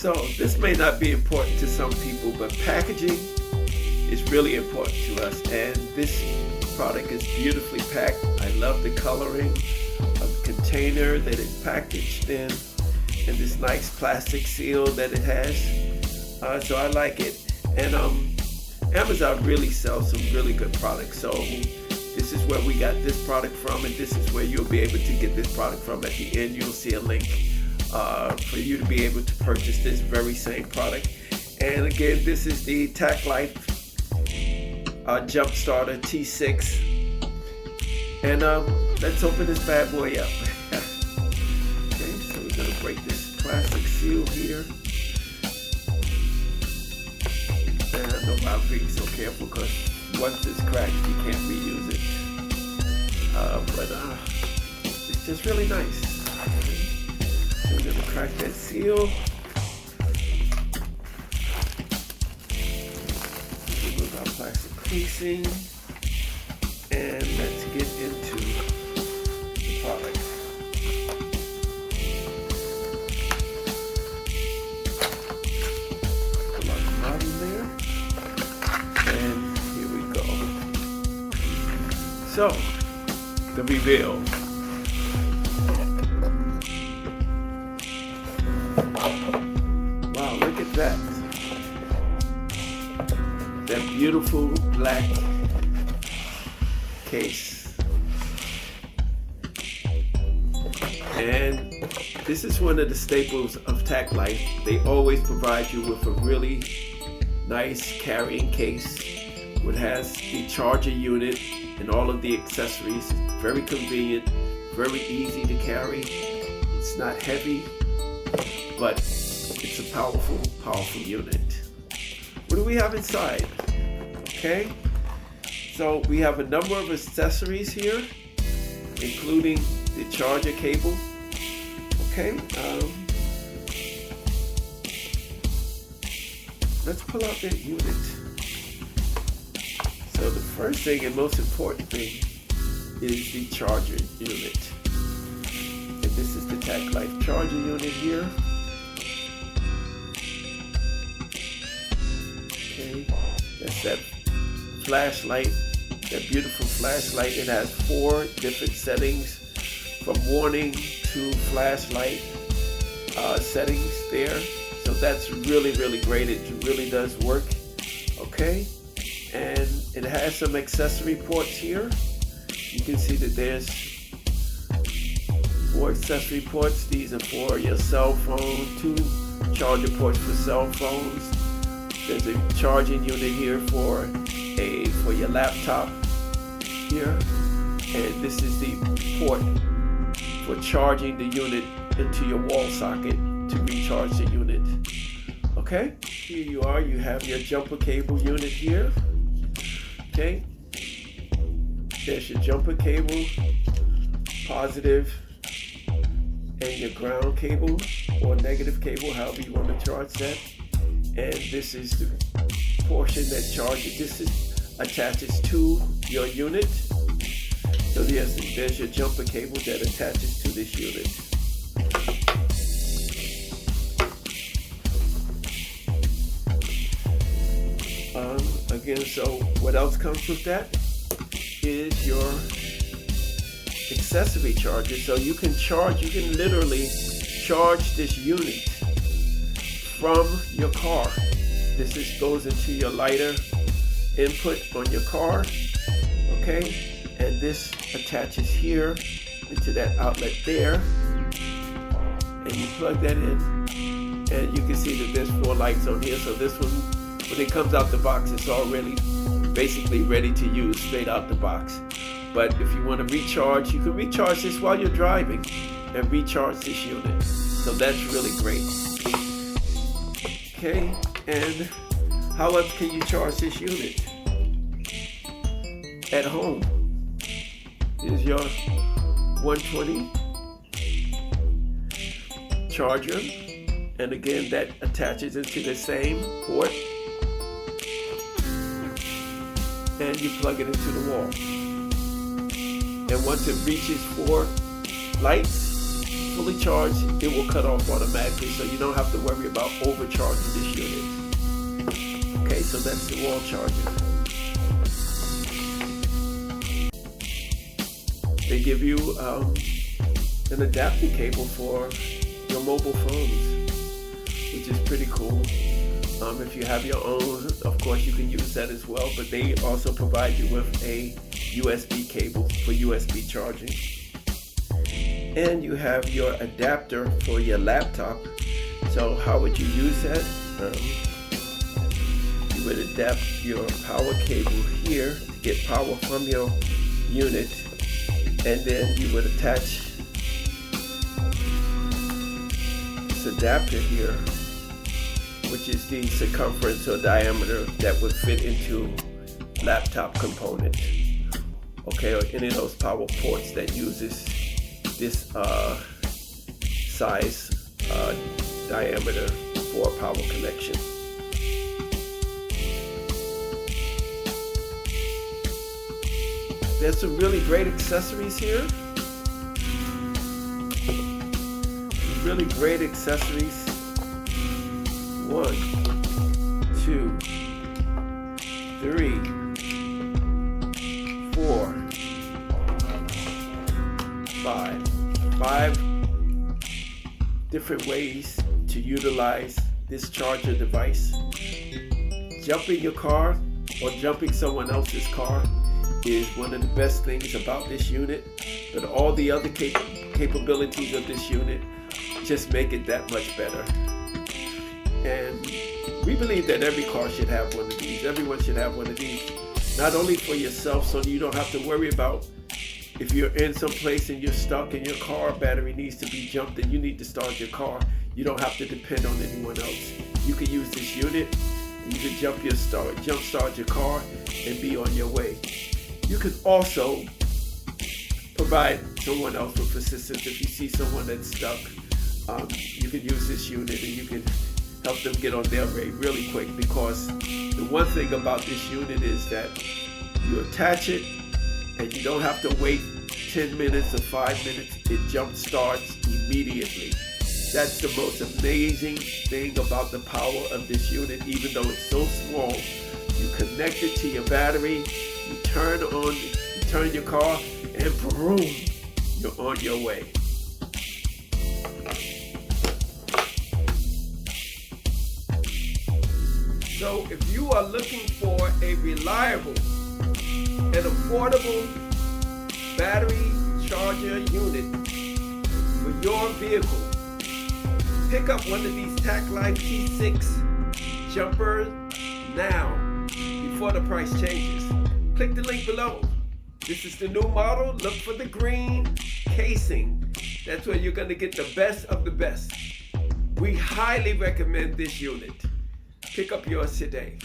So this may not be important to some people, but packaging is really important to us, and this product is beautifully packed. I love the coloring of the container that it's packaged in, and this nice plastic seal that it has. So I like it. And Amazon really sells some really good products. So this is where we got this product from, and this is where you'll be able to get this product from. At the end, you'll see a link for you to be able to purchase this very same product. And again, this is the TackLife Jump Starter T6. And let's open this bad boy up. Okay, so we're gonna break this plastic seal here. And I know I'll be so careful because once it's cracked, you can't reuse it. But it's just really nice. So we're gonna crack that seal. Remove our plastic casing, and let's get into the product. Pull out the bottom there, and here we go. So, the reveal. Wow, look at that. That beautiful black case. And this is one of the staples of TackLife. They always provide you with a really nice carrying case, which has the charger unit and all of the accessories. Very convenient, very easy to carry. It's not heavy, but it's a powerful, powerful unit. What do we have inside? Okay, so we have a number of accessories here, including the charger cable. Okay, let's pull out that unit. So the first thing and most important thing is the charger unit. And this is the TackLife charger unit here. Okay, that's that flashlight, that beautiful flashlight. It has 4 different settings, from warning to flashlight settings there. So that's really, really great. It really does work. Okay, and it has some accessory ports here. You can see that there's 4 accessory ports. These are for your cell phone, 2 charger ports for cell phones. There's a charging unit here for your laptop here, and this is the port for charging the unit into your wall socket to recharge the unit. Okay, here you are. You have your jumper cable unit here. Okay, there's your jumper cable, positive, and your ground cable or negative cable, however you want to charge that. And this is the portion that charges. This attaches to your unit. So there's your jumper cable that attaches to this unit. Again, so what else comes with that is your accessory charger. So you can literally charge this unit from your car. This goes into your lighter input on your car, okay? And this attaches here into that outlet there, and you plug that in, and you can see that there's 4 lights on here. So this one, when it comes out the box, it's already basically ready to use straight out the box. But if you want to recharge, you can recharge this while you're driving and recharge this unit. So that's really great. Okay, and how else can you charge this unit? At home. Here's your 120 charger, and again that attaches into the same port, and you plug it into the wall. And once it reaches 4 lights, fully charged, it will cut off automatically, so you don't have to worry about overcharging this unit. Okay, so that's the wall charger. They give you an adapter cable for your mobile phones, which is pretty cool. If you have your own, of course you can use that as well, but they also provide you with a USB cable for USB charging. And you have your adapter for your laptop. So how would you use that? You would adapt your power cable here to get power from your unit, and then you would attach this adapter here, which is the circumference or diameter that would fit into laptop component. Okay, or any of those power ports that uses this size diameter for power connection. There's some really great accessories here. Really great accessories. 1, 2, 3, 4, 5 different ways to utilize this charger device. Jumping your car or jumping someone else's car is one of the best things about this unit, but all the other capabilities of this unit just make it that much better. And we believe that every car should have one of these. Everyone should have one of these, not only for yourself, so you don't have to worry about if you're in some place and you're stuck and your car battery needs to be jumped and you need to start your car. You don't have to depend on anyone else. You can use this unit, and you can jump start your car and be on your way. You can also provide someone else with assistance. If you see someone that's stuck, you can use this unit and you can help them get on their way really quick, because the one thing about this unit is that you attach it and you don't have to wait 10 minutes or 5 minutes. It jump starts immediately. That's the most amazing thing about the power of this unit. Even though it's so small, you connect it to your battery, you turn your car, and boom, you're on your way. So if you are looking for a reliable and affordable battery charger unit for your vehicle, pick up one of these TackLife T6 Jumpers now before the price changes. Click the link below. This is the new model. Look for the green casing. That's where you're going to get the best of the best. We highly recommend this unit. Pick up yours today.